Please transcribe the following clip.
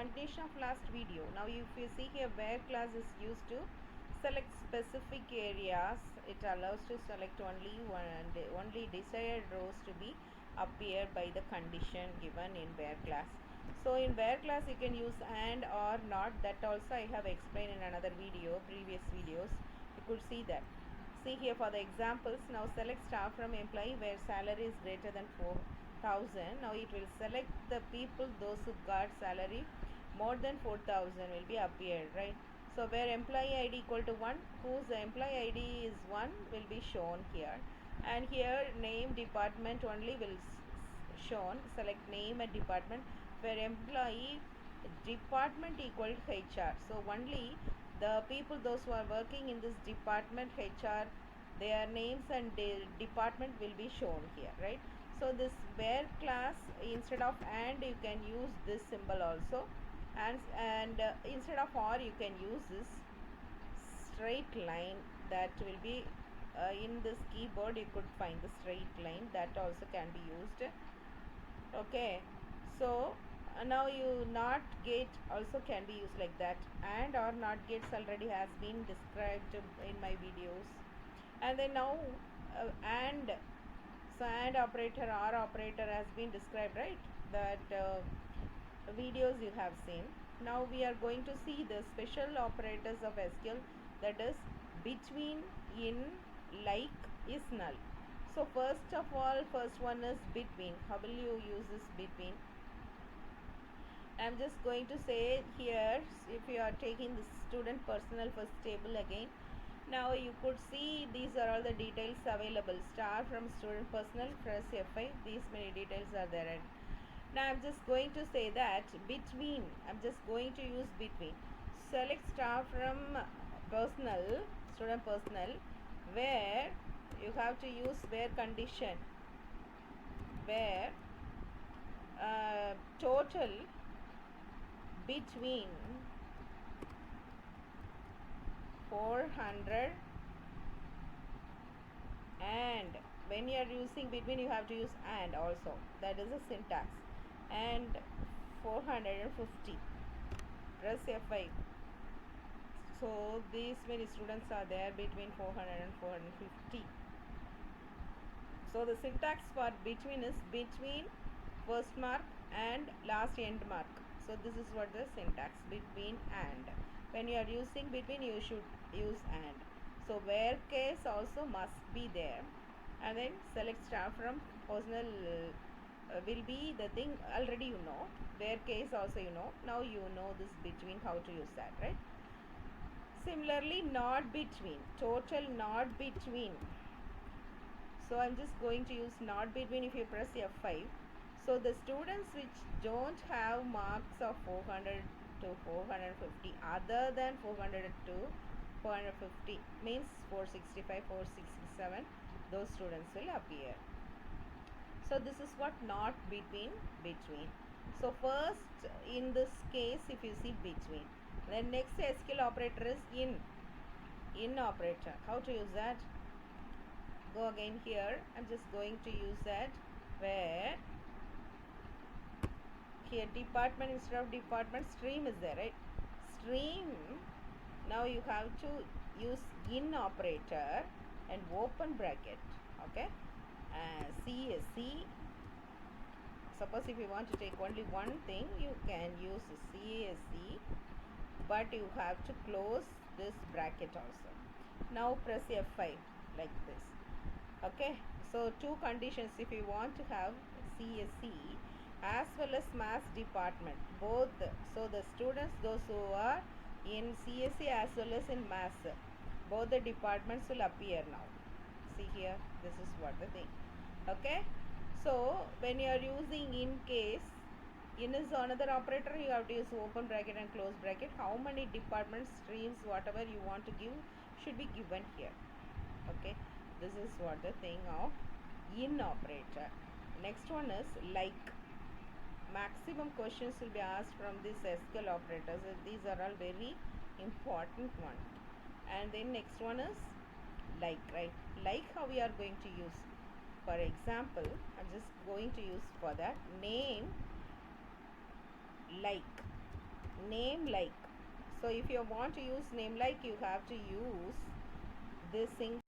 continuation of last video. Now if you see here, where class is used to select specific areas, it allows to select only desired rows to be appear by the condition given in where class. So in where class you can use and or not. That also I have explained in another video, previous videos. You could see that. See here for the examples. Now select staff from employee where salary is greater than 4,000. Now it will select the people, those who got salary more than 4,000 will be appeared, right? So where employee ID equal to 1, whose employee ID is 1 will be shown here. And here name department only will shown. Select name and department where employee department equal to HR. So only the people, those who are working in this department HR, their names and department will be shown here, right? So this where class, instead of and you can use this symbol also, and instead of or you can use this straight line. That will be in this keyboard you could find the straight line, that also can be used. Okay, so now you not gate also can be used like that. And or not gates already has been described in my videos. And then now and so and operator or operator has been described, right? That videos you have seen. Now we are going to see the special operators of SQL, that is between, in, like, is null. So first of all, first one is between. How will you use this between? I'm just going to say here, if you are taking the student personal first table again, now you could see these are all the details available. Star from student personal, press F5, these many details are there. And now I'm just going to say that between, I'm just going to use between. Select star from personal, student personal, where you have to use where condition, where total between 400 and, when you are using between you have to use and also, that is a syntax, and 450, press F5. So these many students are there between 400 and 450. So the syntax for between is between first mark and last end mark. So this is what the syntax, between and. When you are using between you should use and. So where case also must be there. And then select star from personal will be the thing already you know. Where case also you know. Now you know this between, how to use that, right? Similarly, not between, total not between. So I'm just going to use not between. If you press F5, so the students which don't have marks of 400 to 450, other than 400 to 450, means 465, 467, those students will appear. So this is what not between, between. So first in this case, if you see between, then next SQL operator is in operator. How to use that? Go again here. I'm just going to use that, where here department instead of department, stream is there, right? Stream, now you have to use in operator and open bracket. Okay, CSC. Suppose if you want to take only one thing, you can use CSC, but you have to close this bracket also. Now press F5 like this. Okay, so two conditions if you want to have CSC as well as mass department, both. So the students, those who are in CSC as well as in mass, both the departments will appear now. See here, this is what the thing. Okay, so when you are using in case, in is another operator, you have to use open bracket and close bracket. How many departments, streams, whatever you want to give should be given here. Okay, this is what the thing of in operator. Next one is like. Maximum questions will be asked from these SQL operators. These are all very important one. And then next one is like, right? Like, how we are going to use. For example, I'm just going to use for that name like. name like. So if you want to use name like, you have to use this single